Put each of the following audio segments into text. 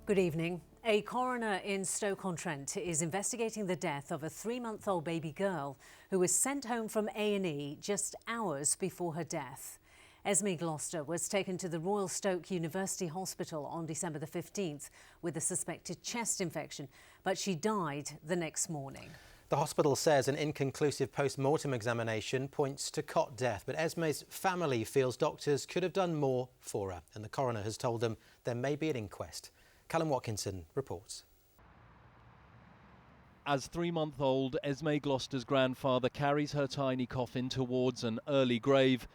Good evening. A coroner in Stoke-on-Trent is investigating the death of a 3-month-old baby girl who was sent home from A&E just hours before her death. Esme Gloster was taken to the Royal Stoke University Hospital on December the 15th with a suspected chest infection, but she died the next morning. The hospital says an inconclusive post-mortem examination points to cot death, but Esme's family feels doctors could have done more for her, and the coroner has told them there may be an inquest. Callum Watkinson reports. As 3-month-old, Esme Gloster's grandfather carries her tiny coffin towards an early grave.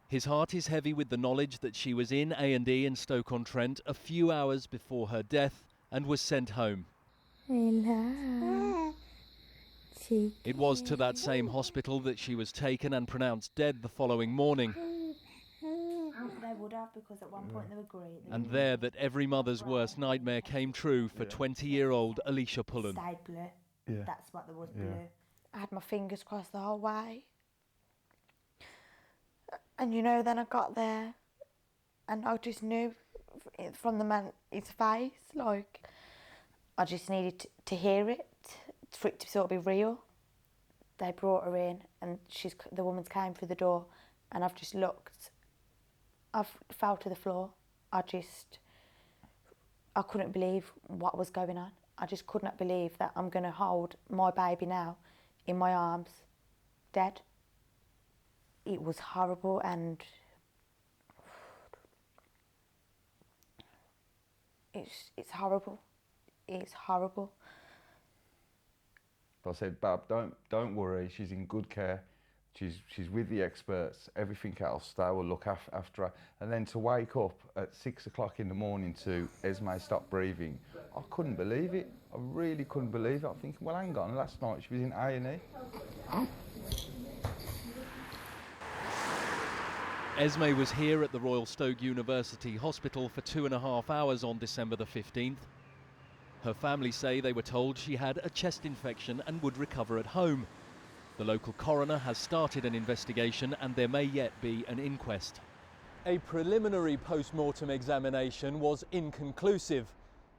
His heart is heavy with the knowledge that she was in A&E in Stoke-on-Trent a few hours before her death and was sent home. It was to that same hospital that she was taken and pronounced dead the following morning. They would have, because at one point they were great. And there that every mother's worst nightmare came true for 20-year-old Alicia Pullen. Stayed blue. Yeah. That's what there was, Yeah. blue. I had my fingers crossed the whole way. And you know, then I got there and I just knew from the man, his face, like, I just needed to hear it, for it to sort of be real. They brought her in and the woman's came through the door, and I've just looked. I fell to the floor. I couldn't believe what was going on. I just could not believe that I'm going to hold my baby now in my arms, dead. It was horrible, and it's horrible. It's horrible. I said, Bab, don't worry, she's in good care. She's with the experts, everything else, they will look after her. And then to wake up at 6 o'clock in the morning to Esme stop breathing, I couldn't believe it. I really couldn't believe it. I'm thinking, well, hang on, last night she was in A&E. Esme was here at the Royal Stoke University Hospital for 2.5 hours on December the 15th. Her family say they were told she had a chest infection and would recover at home. The local coroner has started an investigation and there may yet be an inquest. A preliminary post-mortem examination was inconclusive.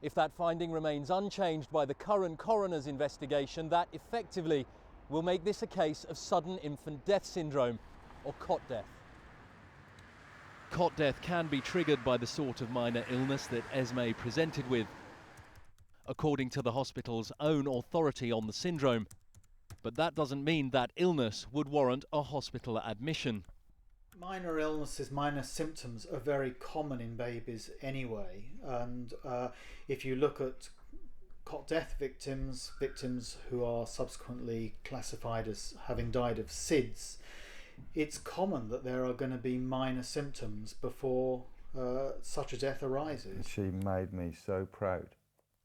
If that finding remains unchanged by the current coroner's investigation, that effectively will make this a case of sudden infant death syndrome, or cot death. Cot death can be triggered by the sort of minor illness that Esme presented with, according to the hospital's own authority on the syndrome. But that doesn't mean that illness would warrant a hospital admission. Minor illnesses, minor symptoms are very common in babies anyway, and if you look at cot death victims who are subsequently classified as having died of SIDS, it's common that there are going to be minor symptoms before such a death arises. She made me so proud.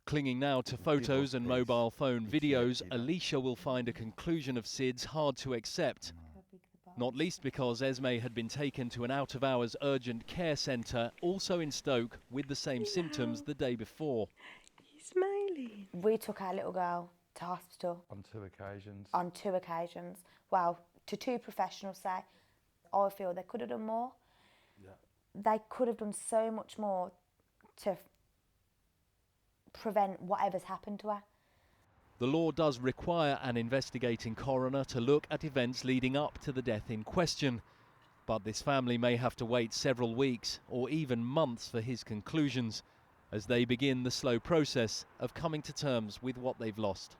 Clinging now to photos and mobile phone videos, Alicia will find a conclusion of SIDS hard to accept. Not least because Esme had been taken to an out-of-hours urgent care centre, also in Stoke, with the same symptoms the day before. He's smiling. We took our little girl to hospital. On 2 occasions. On 2 occasions. Well, to 2 professionals say. I feel they could have done more. Yeah. They could have done so much more to prevent whatever's happened to her. The law does require an investigating coroner to look at events leading up to the death in question, but this family may have to wait several weeks or even months for his conclusions as they begin the slow process of coming to terms with what they've lost.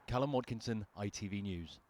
Callum Watkinson, ITV News.